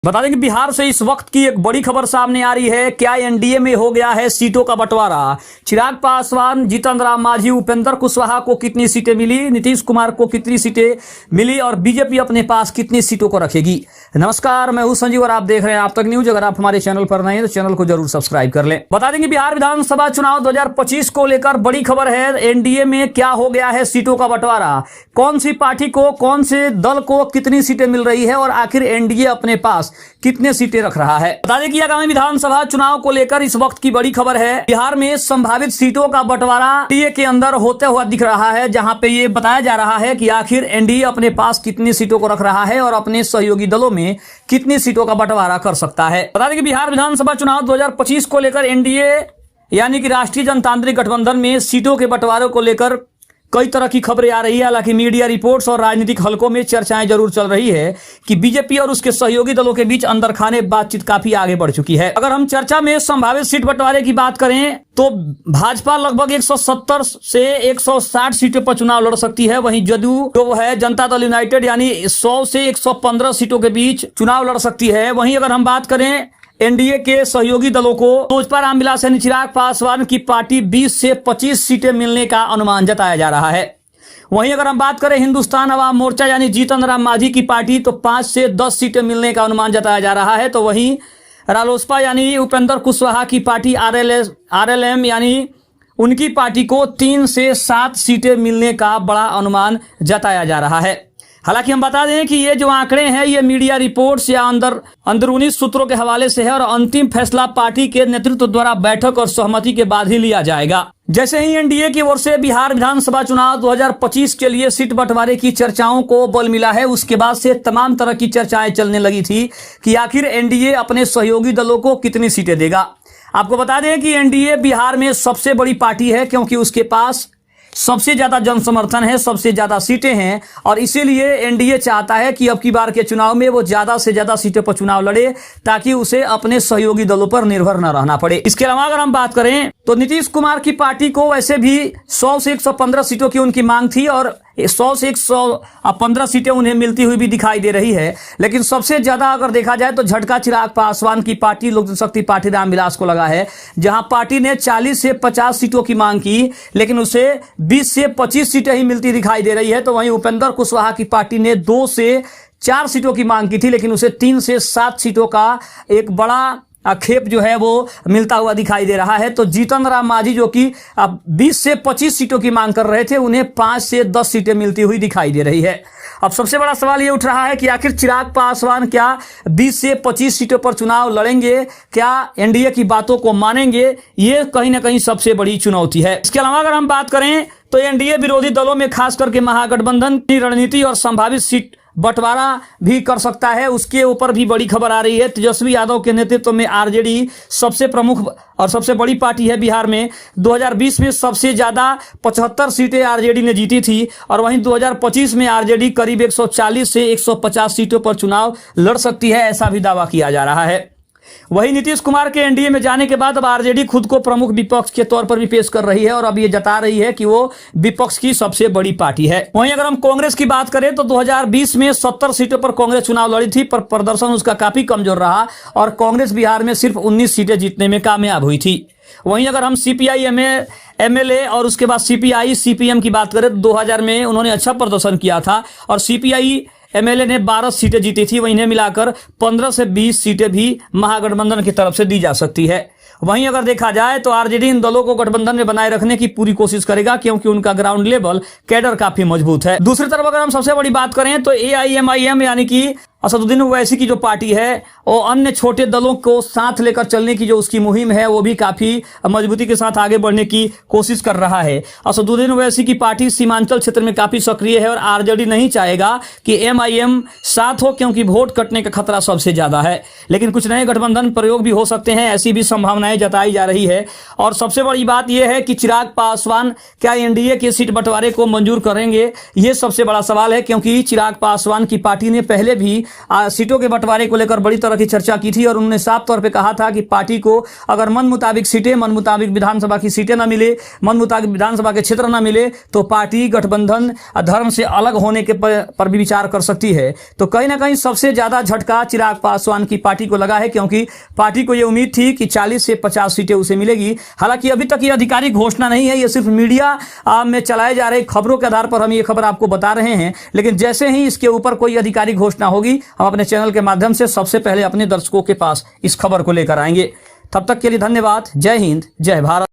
बता दें कि बिहार से इस वक्त की एक बड़ी खबर सामने आ रही है। क्या एनडीए में हो गया है सीटों का बंटवारा? चिराग पासवान, जीतन राम मांझी, उपेंद्र कुशवाहा को कितनी सीटें मिली, नीतीश कुमार को कितनी सीटें मिली और बीजेपी अपने पास कितनी सीटों को रखेगी? नमस्कार, मैं हूं संजीव और आप देख रहे हैं आप तक न्यूज। अगर आप हमारे चैनल पर नए हैं तो चैनल को जरूर सब्सक्राइब कर लें। बता दें कि बिहार विधानसभा चुनाव 2025 को लेकर बड़ी खबर है। एनडीए में क्या हो गया है सीटों का बंटवारा, कौन सी पार्टी को, कौन से दल को कितनी सीटें मिल रही है और आखिर एनडीए अपने पास कितने सीटें रख रहा है। बता दें कि आगामी विधानसभा चुनाव को लेकर इस वक्त की बड़ी खबर है। बिहार में संभावित सीटों का बंटवारा एनडीए के अंदर होते हुआ दिख रहा है, जहां पे ये बताया जा रहा है कि आखिर एनडीए अपने पास कितनी सीटों को रख रहा है और अपने सहयोगी दलों में कितनी सीटों का बंटवारा कर सकता है। बता दें कि बिहार विधानसभा चुनाव 2025 को लेकर एनडीए यानी कि राष्ट्रीय जनतांत्रिक गठबंधन में सीटों के बंटवारे को लेकर कई तरह की खबरें आ रही है। हालांकि मीडिया रिपोर्ट्स और राजनीतिक हलकों में चर्चाएं जरूर चल रही है कि बीजेपी और उसके सहयोगी दलों के बीच अंदर खाने बातचीत काफी आगे बढ़ चुकी है। अगर हम चर्चा में संभावित सीट बंटवारे की बात करें तो भाजपा लगभग 170 से 160 सीटों पर चुनाव लड़ सकती है। वहीं जदयू जो है जनता दल यूनाइटेड यानी 100 से 115 सीटों के बीच चुनाव लड़ सकती है। वहीं अगर हम बात करें एनडीए के सहयोगी दलों को, लोजपा रामविलास यानी चिराग पासवान की पार्टी 20 से 25 सीटें मिलने का अनुमान जताया जा रहा है। वहीं अगर हम बात करें हिंदुस्तान अवाम मोर्चा यानी जीतन राम मांझी की पार्टी तो 5 से 10 सीटें मिलने का अनुमान जताया जा रहा है। तो वहीं रालोसपा यानी उपेंद्र कुशवाहा की पार्टी आरएलएम यानी उनकी पार्टी को 3 से 7 सीटें मिलने का बड़ा अनुमान जताया जा रहा है। हालांकि हम बता दें कि ये जो आंकड़े हैं ये मीडिया रिपोर्ट्स या अंदरूनी सूत्रों के हवाले से है और अंतिम फैसला पार्टी के नेतृत्व द्वारा बैठक और सहमति के बाद ही लिया जाएगा। जैसे ही एनडीए की ओर से बिहार विधानसभा चुनाव 2025 के लिए सीट बंटवारे की चर्चाओं को बल मिला है, उसके बाद से तमाम तरह की चर्चाएं चलने लगी थी कि आखिर एनडीए अपने सहयोगी दलों को कितनी सीटें देगा। आपको बता दें कि एनडीए बिहार में सबसे बड़ी पार्टी है क्योंकि उसके पास सबसे ज्यादा जनसमर्थन है, सबसे ज्यादा सीटें हैं और इसीलिए एनडीए चाहता है कि अब की बार के चुनाव में वो ज्यादा से ज्यादा सीटों पर चुनाव लड़े ताकि उसे अपने सहयोगी दलों पर निर्भर न रहना पड़े। इसके अलावा अगर हम बात करें तो नीतीश कुमार की पार्टी को वैसे भी 100 से 115 सीटों की उनकी मांग थी और 100 से 115 सीटें उन्हें मिलती हुई भी दिखाई दे रही है। लेकिन सबसे ज्यादा अगर देखा जाए तो झटका चिराग पासवान की पार्टी लोक जनशक्ति पार्टी रामविलास को लगा है, जहां पार्टी ने 40 से 50 सीटों की मांग की लेकिन उसे 20 से 25 सीटें ही मिलती दिखाई दे रही है। तो वहीं उपेंद्र कुशवाहा की पार्टी ने 2 से 4 सीटों की मांग की थी लेकिन उसे 3 से 7 सीटों का एक बड़ा खेप जो है वो मिलता हुआ दिखाई दे रहा है। तो जीतन राम मांझी जो कि 20 से 25 सीटों की मांग कर रहे थे उन्हें 5 से 10 सीटें मिलती हुई दिखाई दे रही है। अब सबसे बड़ा सवाल ये उठ रहा है कि आखिर चिराग पासवान क्या 20 से 25 सीटों पर चुनाव लड़ेंगे, क्या एनडीए की बातों को मानेंगे? ये कहीं ना कहीं सबसे बड़ी चुनौती है। इसके अलावा अगर हम बात करें तो एनडीए विरोधी दलों में खास करके महागठबंधन की रणनीति और संभावित सीट बंटवारा भी कर सकता है, उसके ऊपर भी बड़ी खबर आ रही है। तेजस्वी यादव के नेतृत्व में आरजेडी सबसे प्रमुख और सबसे बड़ी पार्टी है बिहार में। 2020 में सबसे ज्यादा 75 सीटें आरजेडी ने जीती थी और वहीं 2025 में आरजेडी करीब 140 से 150 सीटों पर चुनाव लड़ सकती है, ऐसा भी दावा किया जा रहा है। वहीं नीतीश कुमार के एनडीए में जाने के बाद अब आरजेडी खुद को प्रमुख विपक्ष के तौर पर भी पेश कर रही है और अब ये जता रही है कि वो विपक्ष की सबसे बड़ी पार्टी है। वहीं अगर हम कांग्रेस की बात करें तो 2020 में 70 सीटों पर कांग्रेस चुनाव लड़ी थी पर प्रदर्शन उसका काफी कमजोर रहा और कांग्रेस बिहार में सिर्फ 19 सीटें जीतने में कामयाब हुई थी। वहीं अगर हम सीपीआई एमएलए और उसके बाद सीपीआई सीपीएम की बात करें तो 2000 में उन्होंने अच्छा प्रदर्शन किया था और सीपीआई एमएलए ने 12 सीटें जीती थी। वहीं इन्हें मिलाकर 15 से 20 सीटें भी महागठबंधन की तरफ से दी जा सकती है। वहीं अगर देखा जाए तो आरजेडी इन दलों को गठबंधन में बनाए रखने की पूरी कोशिश करेगा क्योंकि उनका ग्राउंड लेवल कैडर काफी मजबूत है। दूसरी तरफ अगर हम सबसे बड़ी बात करें तो एआईएमआईएम यानी कि असदुद्दीन ओवैसी की जो पार्टी है और अन्य छोटे दलों को साथ लेकर चलने की जो उसकी मुहिम है वो भी काफी मजबूती के साथ आगे बढ़ने की कोशिश कर रहा है। असदुद्दीन ओवैसी की पार्टी सीमांचल क्षेत्र में काफी सक्रिय है और आरजेडी नहीं चाहेगा कि एमआईएम साथ हो क्योंकि वोट कटने का खतरा सबसे ज्यादा है। लेकिन कुछ नए गठबंधन प्रयोग भी हो सकते हैं, ऐसी भी संभावनाएं जताई जा रही है। और सबसे बड़ी बात यह है कि चिराग पासवान क्या एनडीए के सीट बंटवारे को मंजूर करेंगे, ये सबसे बड़ा सवाल है क्योंकि चिराग पासवान की पार्टी ने पहले भी सीटों के बंटवारे को लेकर बड़ी तरह की चर्चा की थी और उन्होंने साफ तौर पे कहा था कि पार्टी को अगर मन मुताबिक सीटें, मन मुताबिक विधानसभा की सीटें न मिले, मन मुताबिक विधानसभा के क्षेत्र न मिले तो पार्टी गठबंधन धर्म से अलग होने के पर भी विचार कर सकती है। तो कहीं ना कहीं सबसे ज्यादा झटका चिराग पासवान की पार्टी को लगा है, क्योंकि पार्टी को यह उम्मीद थी कि 40 से 50 सीटें उसे मिलेगी। हालांकि अभी तक ये आधिकारिक घोषणा नहीं है, ये सिर्फ मीडिया में चलाए जा रहे खबरों के आधार पर हम ये खबर आपको बता रहे हैं। लेकिन जैसे ही इसके ऊपर कोई आधिकारिक घोषणा होगी, हम अपने चैनल के माध्यम से सबसे पहले अपने दर्शकों के पास इस खबर को लेकर आएंगे। तब तक के लिए धन्यवाद। जय हिंद, जय भारत।